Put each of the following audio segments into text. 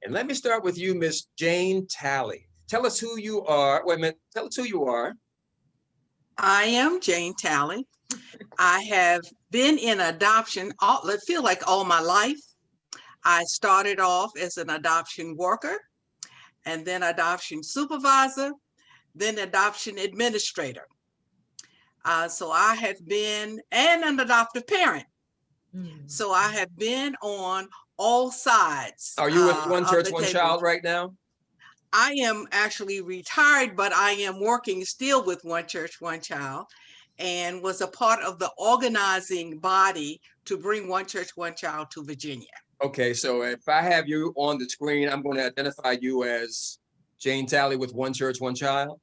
And let me start with you, Miss Jane Talley. Tell us who you are. Wait a minute. Tell us who you are. I am Jane Talley. I have been in adoption, I feel like all my life. I started off as an adoption worker and then adoption supervisor, then adoption administrator. So I have been, and an adoptive parent. So I have been on all sides. Are you with One Church, One Child right now? I am actually retired, but I am working still with One Church, One Child, and was a part of the organizing body to bring One Church, One Child to Virginia. Okay, so if I have you on the screen, I'm going to identify you as Jane Talley with One Church, One Child.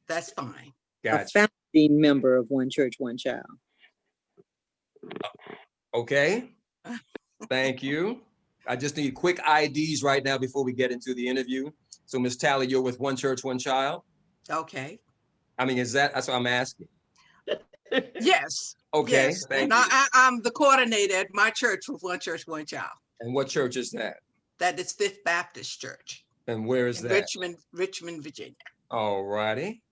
That's fine. Gotcha. A founding member of One Church, One Child. Okay, thank you. I just need quick IDs right now before we get into the interview. So Ms. Talley, you're with One Church, One Child? Okay. I mean, that's what I'm asking. Yes. Okay, yes. thank And you. I'm the coordinator at my church with One Church, One Child. And what church is that? That is Fifth Baptist Church. And where is that? Richmond, Virginia. All righty.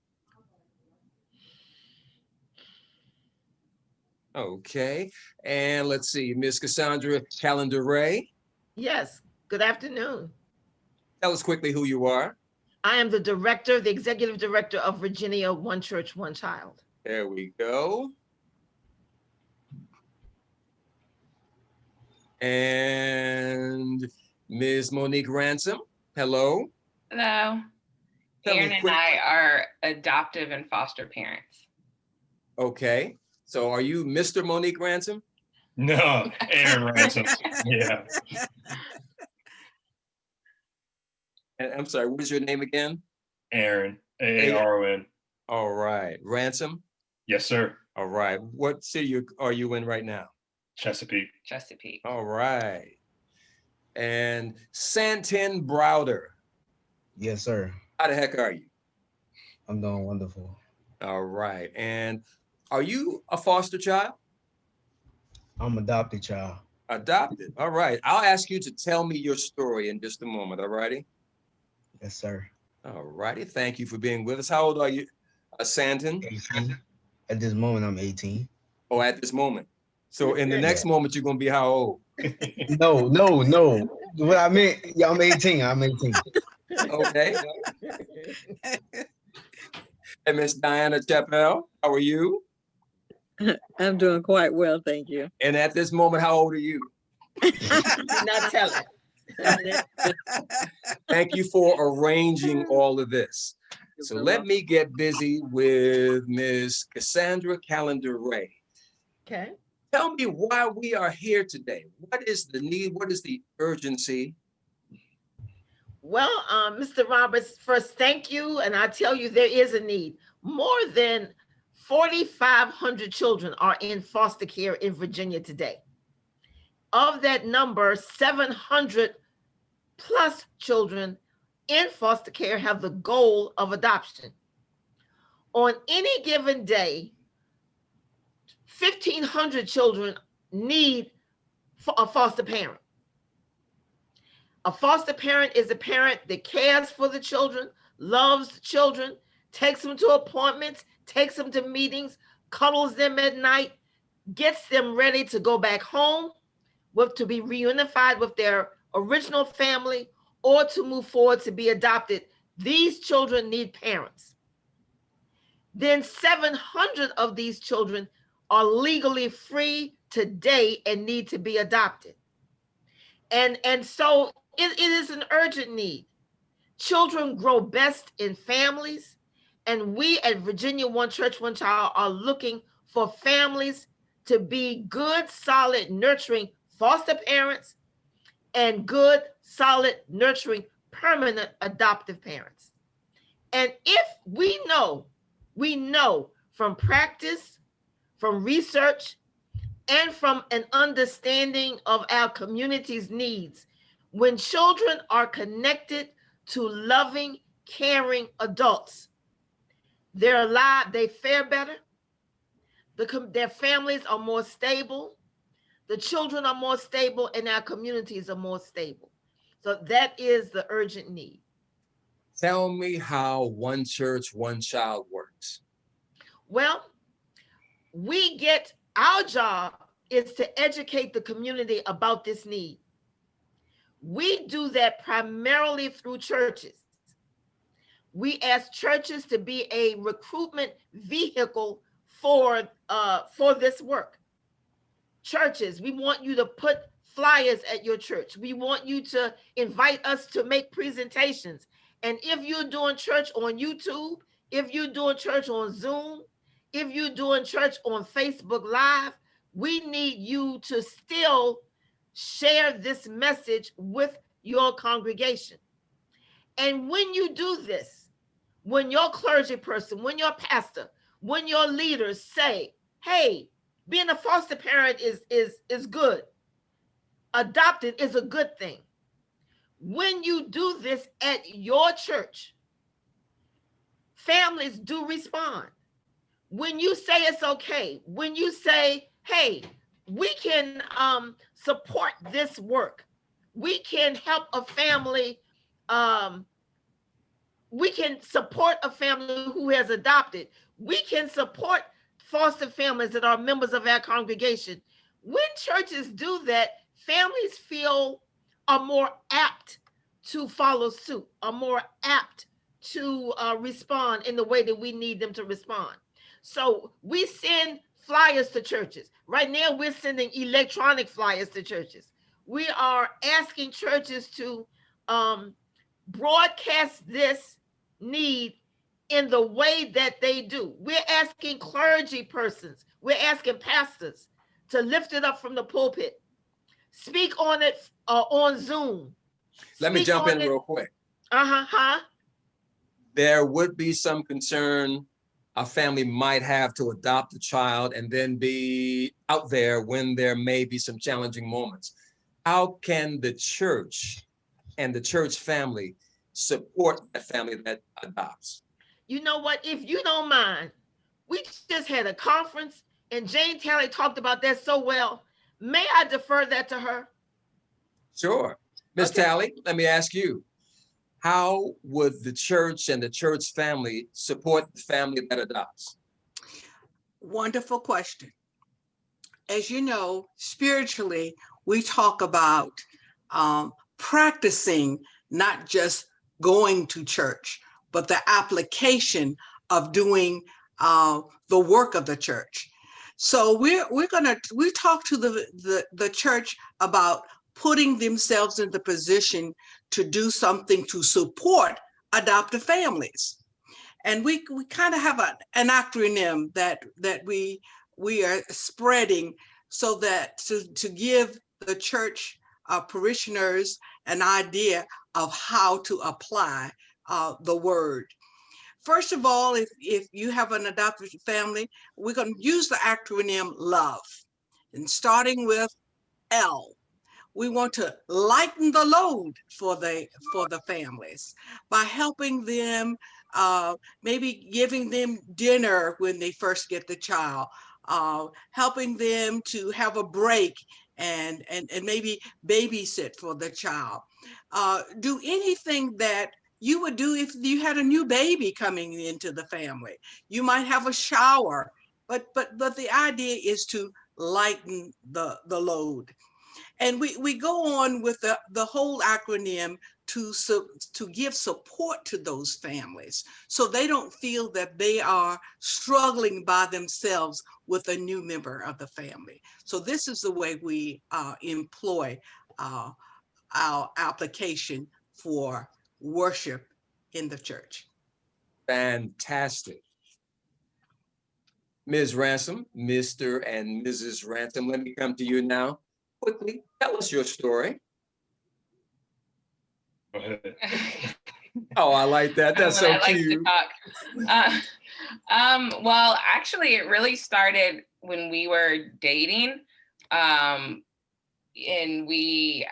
Okay, and let's see, Ms. Cassandra Calendar-Ray. Yes, good afternoon. Tell us quickly who you are. I am the executive director of Virginia One Church, One Child. There we go. And Ms. Monique Ransom, hello. Hello. Aaron and I are adoptive and foster parents. Okay, so are you Mr. Monique Ransom? No, Aaron Ransom. Yeah. And I'm sorry, what is your name again? Aaron, A-A-R-O-N. All right, Ransom? Yes, sir. All right, what city are you in right now? Chesapeake. Chesapeake. All right. And Santin Browder. Yes, sir. How the heck are you? I'm doing wonderful. All right. And are you a foster child? I'm adopted child. Adopted. All right. I'll ask you to tell me your story in just a moment. All righty. Yes, sir. All righty. Thank you for being with us. How old are you, Santin? 18. At this moment, I'm 18. Oh, at this moment. So in the next moment, you're going to be how old? No. What I meant, yeah, I'm 18. I'm 18. Okay. And Miss Diana Chappell, how are you? I'm doing quite well, thank you. And at this moment, how old are you? Not telling. Thank you for arranging all of this. So let me get busy with Ms. Cassandra Calendar-Ray. Okay. Tell me why we are here today. What is the need? What is the urgency? Well, Mr. Roberts, first, thank you. And I tell you, there is a need. More than 4,500 children are in foster care in Virginia today. Of that number, 700 plus children in foster care have the goal of adoption. On any given day, 1,500 children need a foster parent. A foster parent is a parent that cares for the children, loves the children, takes them to appointments, takes them to meetings, cuddles them at night, gets them ready to go back home, to be reunified with their original family, or to move forward to be adopted. These children need parents. Then 700 of these children are legally free today and need to be adopted. And so it is an urgent need. Children grow best in families, and we at Virginia One Church, One Child are looking for families to be good, solid, nurturing foster parents and good, solid, nurturing, permanent adoptive parents. And if we know from practice, from research, and from an understanding of our community's needs, when children are connected to loving, caring adults, they fare better, their families are more stable, the children are more stable, and our communities are more stable. So that is the urgent need. Tell me how One Church, One Child works. Well, our job is to educate the community about this need. We do that primarily through churches. We ask churches to be a recruitment vehicle for this work. Churches, we want you to put flyers at your church. We want you to invite us to make presentations. And if you're doing church on YouTube, if you're doing church on Zoom, if you're doing church on Facebook Live, we need you to still share this message with your congregation. And when you do this, when your clergy person, when your pastor, when your leaders say, hey, being a foster parent is good. Adopted is a good thing. When you do this at your church, families do respond. When you say it's okay, when you say, hey, we can support this work, we can help a family, we can support a family who has adopted, we can support foster families that are members of our congregation. When churches do that, families are more apt to follow suit, are more apt to respond in the way that we need them to respond. So we send flyers to churches. Right now, we're sending electronic flyers to churches. We are asking churches to broadcast this need in the way that they do. We're asking clergy persons, we're asking pastors to lift it up from the pulpit, speak on it on Zoom. Let me jump in real quick. There would be some concern a family might have to adopt a child and then be out there when there may be some challenging moments. How can the church and the church family support a family that adopts? You know what, if you don't mind, we just had a conference and Jane Talley talked about that so well. May I defer that to her? Sure. Ms. Okay. Talley, let me ask you, how would the church and the church family support the family that adopts? Wonderful question. As you know, spiritually, we talk about practicing, not just going to church, but the application of doing the work of the church. So we talk to the church about putting themselves in the position to do something to support adoptive families. And we kind of have an acronym that we are spreading so that to give the church parishioners an idea of how to apply the word. First of all, if you have an adopted family, we're going to use the acronym LOVE. And starting with L, we want to lighten the load for the families by helping them, maybe giving them dinner when they first get the child, helping them to have a break and maybe babysit for the child. Do anything that you would do if you had a new baby coming into the family. You might have a shower, but the idea is to lighten the load. And we go on with the whole acronym to give support to those families so they don't feel that they are struggling by themselves with a new member of the family. So this is the way we employ our application for worship in the church. Fantastic. Ms. Ransom, Mr. and Mrs. Ransom, let me come to you now. Quickly, tell us your story. Go ahead. Oh, I like that. That's so cute. Well, actually, it really started when we were dating. And we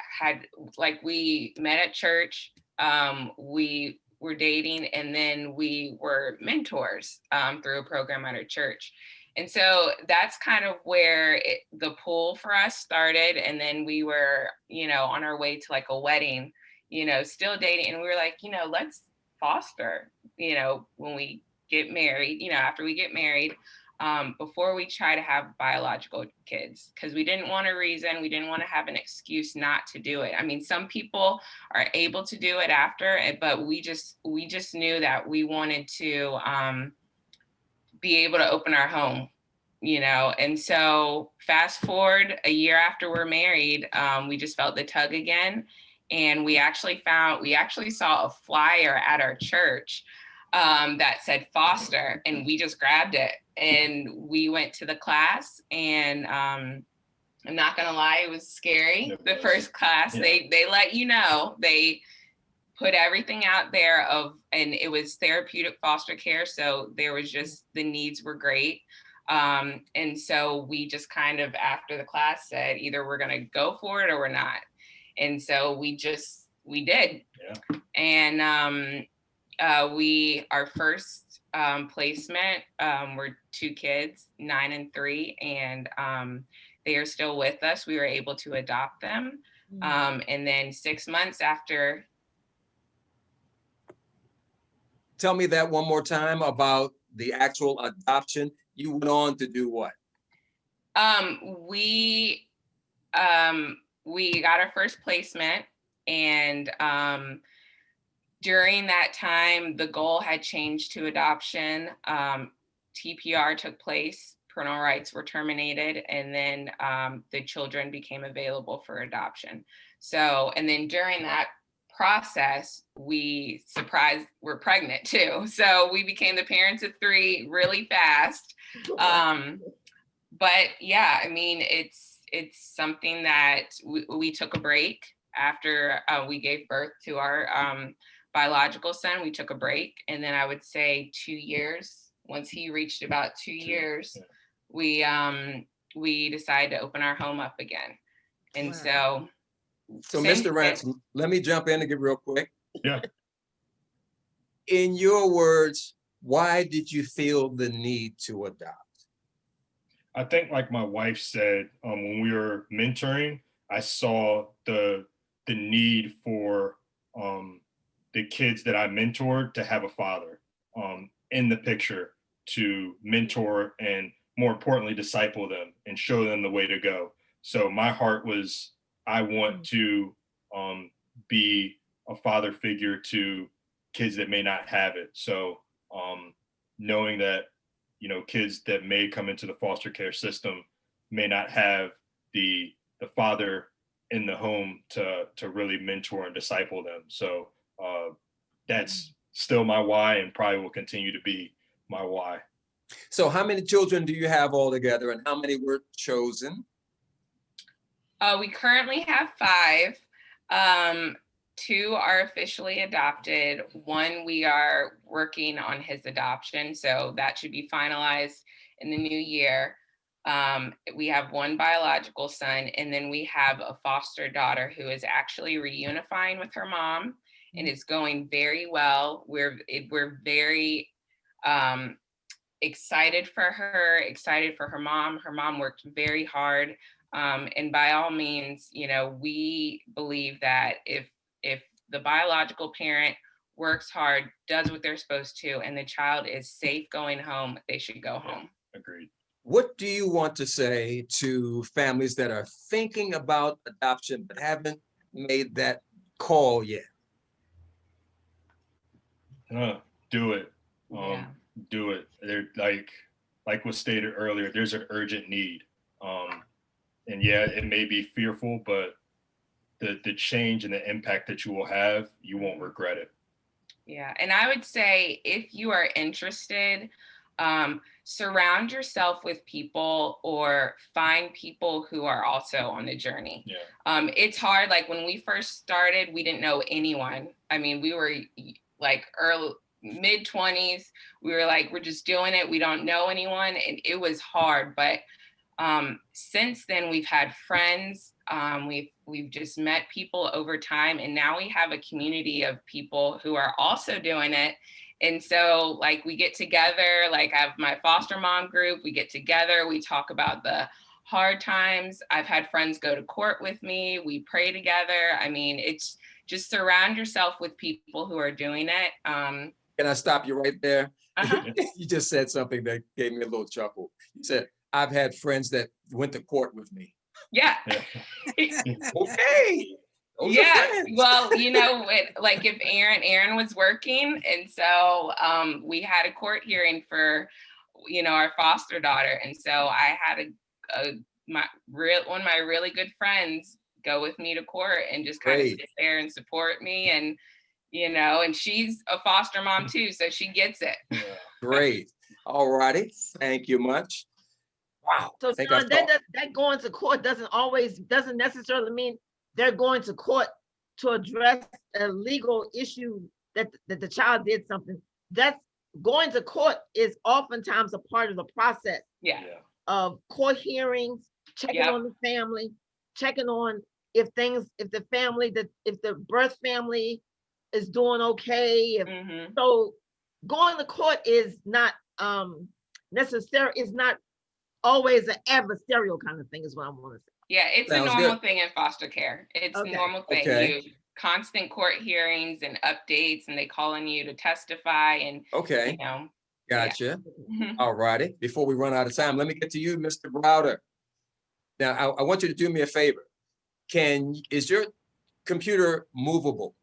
met at church. We were dating, and then we were mentors through a program at our church. And so that's kind of where the pull for us started. And then we were, on our way to like a wedding. still dating. And we were like, let's foster, when we get married, after we get married, before we try to have biological kids, because we didn't want a reason, we didn't want to have an excuse not to do it. I mean, some people are able to do it after, but we just knew that we wanted to be able to open our home, and so fast forward a year after we're married, we just felt the tug again. And we actually saw a flyer at our church that said foster, and we just grabbed it and we went to the class. And I'm not gonna lie, it was scary. The first class, they let they put everything out there and it was therapeutic foster care. So there was just, the needs were great. And so we just kind of, after the class, said either we're gonna go for it or we're not. And so we did. Yeah. And our first placement were 2 kids, 9 and 3, and they are still with us. We were able to adopt them. And then 6 months after. Tell me that one more time about the actual adoption. You went on to do what? We got our first placement, and during that time, the goal had changed to adoption. TPR took place, parental rights were terminated, and then the children became available for adoption. So, and then during that process, we're pregnant too. So we became the parents of 3 really fast. But yeah, I mean, it's something that we took a break after we gave birth to our biological son. We took a break, and then I would say 2 years. Once he reached about 2 years, we decided to open our home up again. And Wow. So Mr. Ransom, let me jump in and get real quick. Yeah. In your words, why did you feel the need to adopt? I think, like my wife said, when we were mentoring, I saw the need for the kids that I mentored to have a father in the picture, to mentor and, more importantly, disciple them and show them the way to go. So my heart was, I want to be a father figure to kids that may not have it. So knowing that, kids that may come into the foster care system may not have the father in the home to really mentor and disciple them. So that's still my why, and probably will continue to be my why. So how many children do you have altogether, and how many were chosen? We currently have 5. 2 are officially adopted. 1, we are working on his adoption, so that should be finalized in the new year. We have 1 biological son, and then we have a foster daughter who is actually reunifying with her mom, and it's going very well. We're very excited for her, excited for her mom. Her mom worked very hard. And by all means, we believe that if the biological parent works hard, does what they're supposed to, and the child is safe going home, they should go home. Agreed. What do you want to say to families that are thinking about adoption but haven't made that call yet? Do it. Yeah. Do it. They're like was stated earlier, there's an urgent need. And yeah, it may be fearful, but the change and the impact that you will have, you won't regret it. Yeah, and I would say, if you are interested, surround yourself with people, or find people who are also on the journey. Yeah. It's hard. Like when we first started, we didn't know anyone. I mean, we were like mid-20s. We were like, we're just doing it. We don't know anyone. And it was hard. But since then, we've had friends. We've just met people over time, and now we have a community of people who are also doing it. And so, like, we get together, like I have my foster mom group, we get together, we talk about the hard times. I've had friends go to court with me, we pray together. I mean, it's just surround yourself with people who are doing it. Can I stop you right there? Uh-huh. You just said something that gave me a little chuckle. You said, I've had friends that went to court with me. Yeah. Okay. Those are Yeah, friends. well, you know, like if Aaron was working, and so we had a court hearing for, you know, our foster daughter, and so I had one of my really good friends go with me to court and just kind of Great. sit there and support me, and you know, and she's a foster mom too, so she gets it. Great. All righty. Thank you much. Wow. So I think John, I've talked. that going to court doesn't necessarily mean they're going to court to address a legal issue that the child did something. That's going to court is oftentimes a part of the process Yeah. of court hearings, checking Yep. on the family, checking on if the birth family is doing okay. Mhm. So going to court is not necessary, is not always an adversarial kind of thing, is what I want to say. Yeah, it's Sounds a normal good. thing in foster care. It's Okay. a normal thing. Okay. You constant court hearings and updates, and they call on you to testify, and Okay. you know. Gotcha. Mhm. All righty. Before we run out of time, let me get to you, Mr. Browder. Now, I want you to do me a favor. Is your computer movable?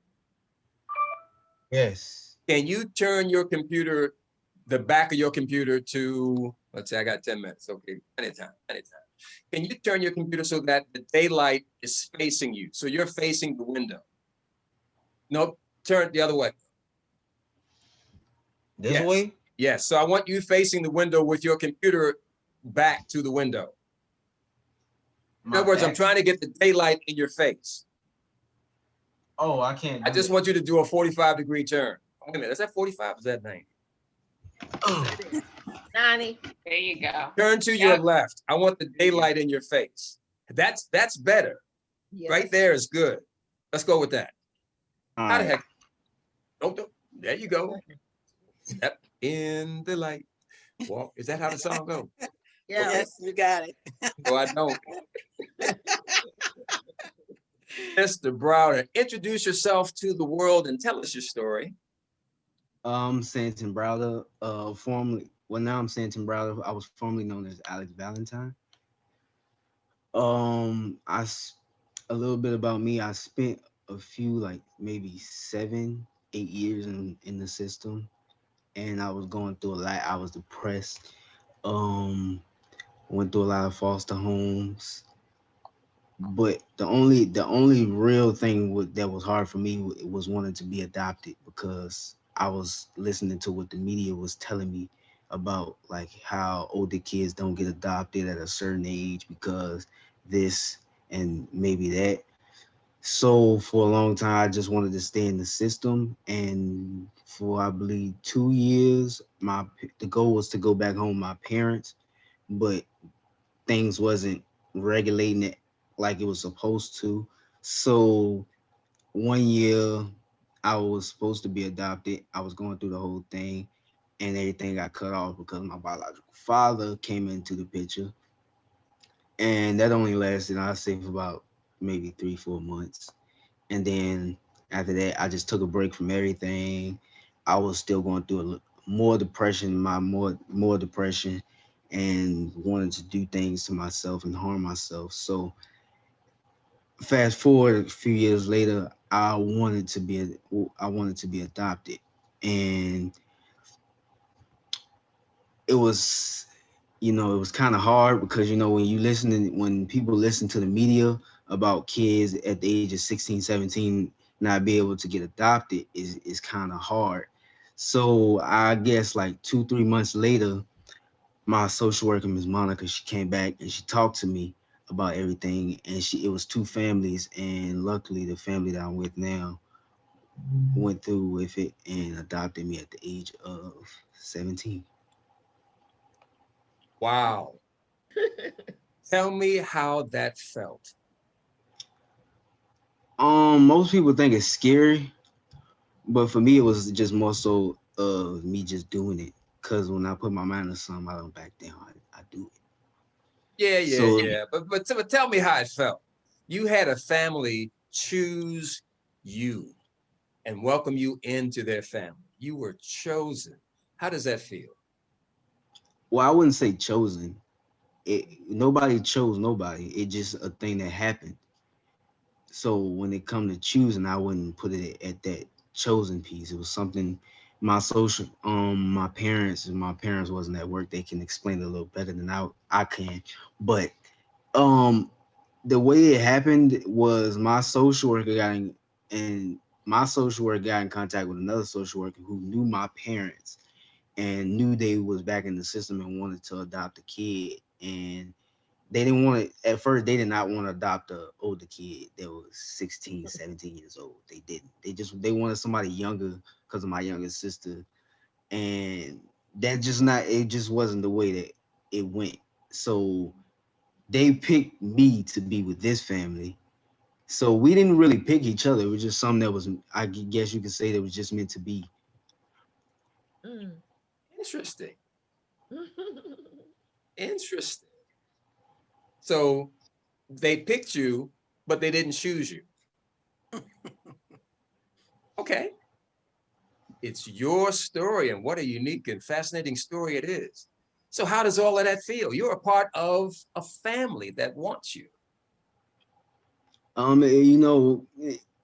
Yes. Can you turn your computer, the back of your computer to, let's say I got 10 minutes. Okay, anytime. Can you turn your computer so that the daylight is facing you? So you're facing the window. Nope, turn it the other way. This Yes. way? Yes, so I want you facing the window with your computer back to the window. In other words, I'm trying to get the daylight in your face. Oh, I can't. I just want you to do a 45-degree turn. Wait a minute, is that 45? Is that 90? 90. There you go. Turn to your Yep. left. I want the daylight in your face. That's better. Yes. Right there is good. Let's go with that. All How the right. heck? Don't. There you go. Step in the light. Walk. Is that how the song goes? Yeah. Okay. Yes, you got it. No, I don't. Mr. Browder, introduce yourself to the world and tell us your story. Stanton Browder, now I'm Stanton Browder. I was formerly known as Alex Valentine. A little bit about me. I spent a few, like maybe 7, 8 years in the system, and I was going through a lot. I was depressed. Went through a lot of foster homes. But the only real thing that was hard for me was wanting to be adopted, because I was listening to what the media was telling me about, like how older kids don't get adopted at a certain age because this and maybe that. So for a long time, I just wanted to stay in the system, and for I believe 2 years, the goal was to go back home with my parents, but things wasn't regulating it like it was supposed to. So 1 year I was supposed to be adopted. I was going through the whole thing, and everything got cut off because my biological father came into the picture. And that only lasted, I'd say, for about maybe 3-4 months. And then after that, I just took a break from everything. I was still going through more depression, more depression, and wanted to do things to myself and harm myself. So fast forward a few years later, I wanted to be adopted, and it was it was kind of hard because when people listen to the media about kids at the age of 16, 17 not be able to get adopted is kind of hard. So I guess like 2-3 months later, my social worker, Ms. Monica, she came back and she talked to me about everything, and it was 2 families, and luckily the family that I'm with now went through with it and adopted me at the age of 17. Wow. Tell me how that felt. Most people think it's scary, but for me it was just more so of me just doing it. Cause when I put my mind to something, I don't back down. I do it. Yeah. But tell me how it felt. You had a family choose you and welcome you into their family. You were chosen. How does that feel? Well, I wouldn't say chosen. Nobody chose nobody. It just a thing that happened. So when it come to choosing, I wouldn't put it at that chosen piece. It was something my parents wasn't at work. They can explain it a little better than I can. But um the way it happened was my social worker got in contact with another social worker who knew my parents and knew they was back in the system and wanted to adopt a kid. And they didn't want to at first. They did not want to adopt a older kid that was 16, 17 years old. They didn't. They wanted somebody younger because of my youngest sister. And it just wasn't the way that it went. So they picked me to be with this family. So we didn't really pick each other. It was just something that was, I guess you could say, that was just meant to be. Mm. Interesting. Interesting. So they picked you, but they didn't choose you. Okay. It's your story, and what a unique and fascinating story it is. So how does all of that feel? You're a part of a family that wants you. You know,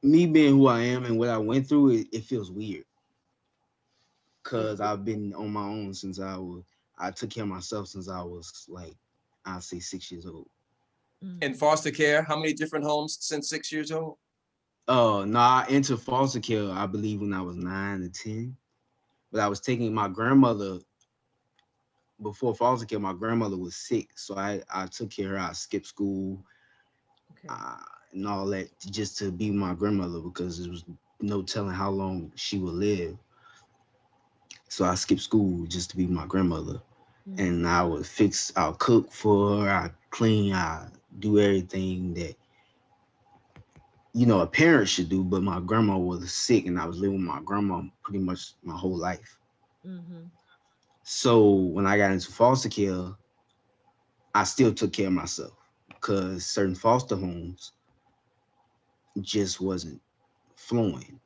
me being who I am and what I went through, it feels weird because I've been on my own I took care of myself since I was like, I'd say 6 years old. In foster care, how many different homes since 6 years old? No, I entered foster care, I believe, when I was 9 or 10. But I was taking my grandmother before foster care. My grandmother was sick, so I took care of her. I skipped school, Okay. and all that just to be my grandmother because there was no telling how long she would live. So I skipped school just to be my grandmother. And I'll cook for her, I clean, I do everything that a parent should do. But my grandma was sick, and I was living with my grandma pretty much my whole life. Mm-hmm. So when I got into foster care, I still took care of myself because certain foster homes just wasn't flowing.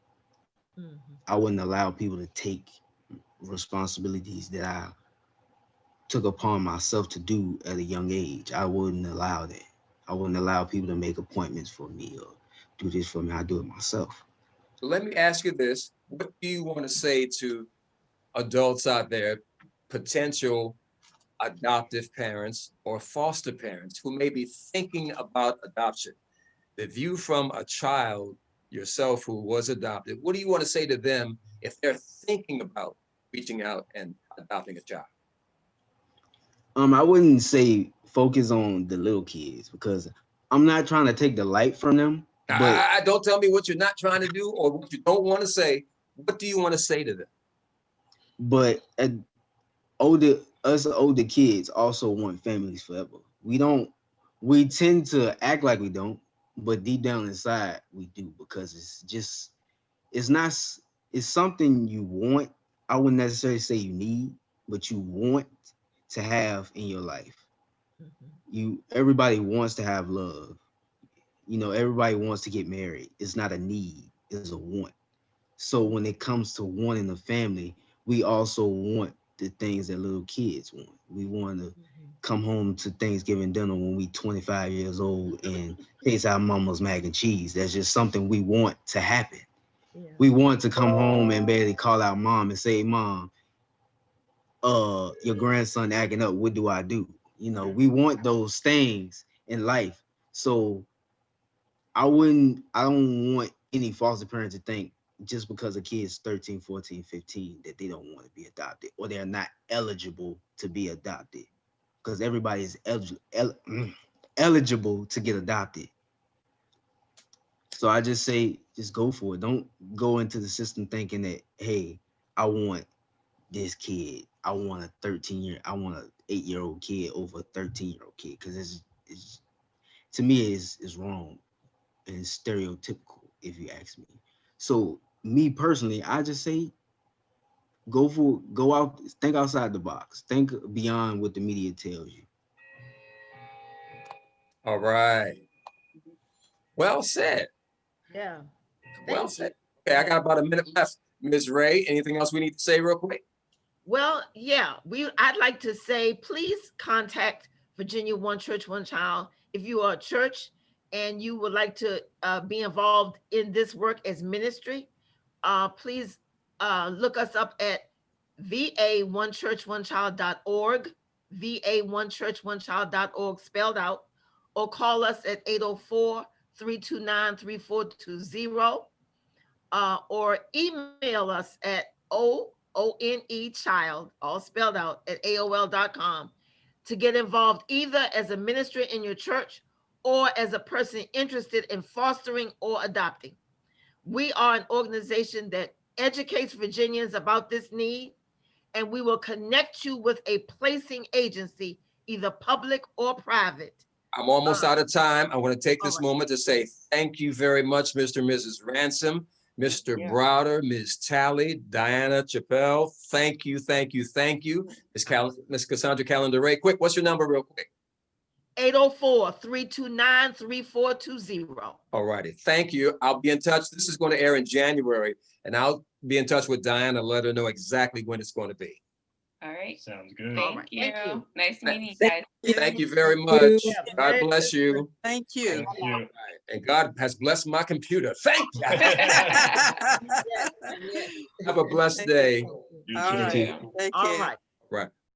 Mm-hmm. I wouldn't allow people to take responsibilities that I took upon myself to do at a young age. I wouldn't allow that. I wouldn't allow people to make appointments for me or do this for me. I do it myself. So let me ask you this. What do you want to say to adults out there, potential adoptive parents or foster parents who may be thinking about adoption? The view from a child yourself who was adopted, what do you want to say to them if they're thinking about reaching out and adopting a child? I wouldn't say focus on the little kids because I'm not trying to take the light from them, but Don't tell me what you're not trying to do or what you don't want to say. What do you want to say to them? but older kids also want families forever. We tend to act like we don't, but deep down inside we do because it's not it's something you want. I wouldn't necessarily say you need, but you want to have in your life. Everybody wants to have love. Everybody wants to get married. It's not a need, it's a want. So when it comes to wanting a family, we also want the things that little kids want. We want to come home to Thanksgiving dinner when we 25 years old and taste our mama's mac and cheese. That's just something we want to happen. Yeah. We want to come home and barely call out mom and say, Mom, your grandson acting up. What do I do? We want those things in life. So I don't want any foster parent to think just because a kid's 13, 14, 15 that they don't want to be adopted or they're not eligible to be adopted because everybody is eligible to get adopted. So I just say, just go for it. Don't go into the system thinking that, hey, I want this kid. I want I want an 8-year-old kid over a 13-year-old kid because it's to me is wrong and stereotypical, if you ask me. So me personally, I just say go out, think outside the box, think beyond what the media tells you. All right. Well said. Yeah. Well Thank said. Okay, I got about a minute left. Ms. Ray, anything else we need to say real quick? Well, yeah, I'd like to say, please contact Virginia One Church, One Child. If you are a church and you would like to be involved in this work as ministry, please look us up at va1churchonechild.org, va1churchonechild.org spelled out, or call us at 804-329-3420, or email us at ONE-child, all spelled out, at AOL.com to get involved either as a minister in your church or as a person interested in fostering or adopting. We are an organization that educates Virginians about this need, and we will connect you with a placing agency, either public or private. I'm almost out of time. I want to take this all right. moment to say thank you very much, Mr. and Mrs. Ransom, Mr. Yeah. Browder, Ms. Talley, Diana Chappelle. Thank you, thank you, thank you. Ms. Cassandra Callender Ray, quick, what's your number real quick? 804-329-3420. All righty, thank you. I'll be in touch. This is going to air in January, and I'll be in touch with Diana, let her know exactly when it's going to be. All right. Sounds good. Thank, All right. you. Thank you. Nice meeting you Thank guys. Thank you very you. much. Yeah, God very bless you. Thank you. Thank you. All right, and God has blessed my computer. Thank you. Have a blessed day. You All too. right. Take All care. right. Right.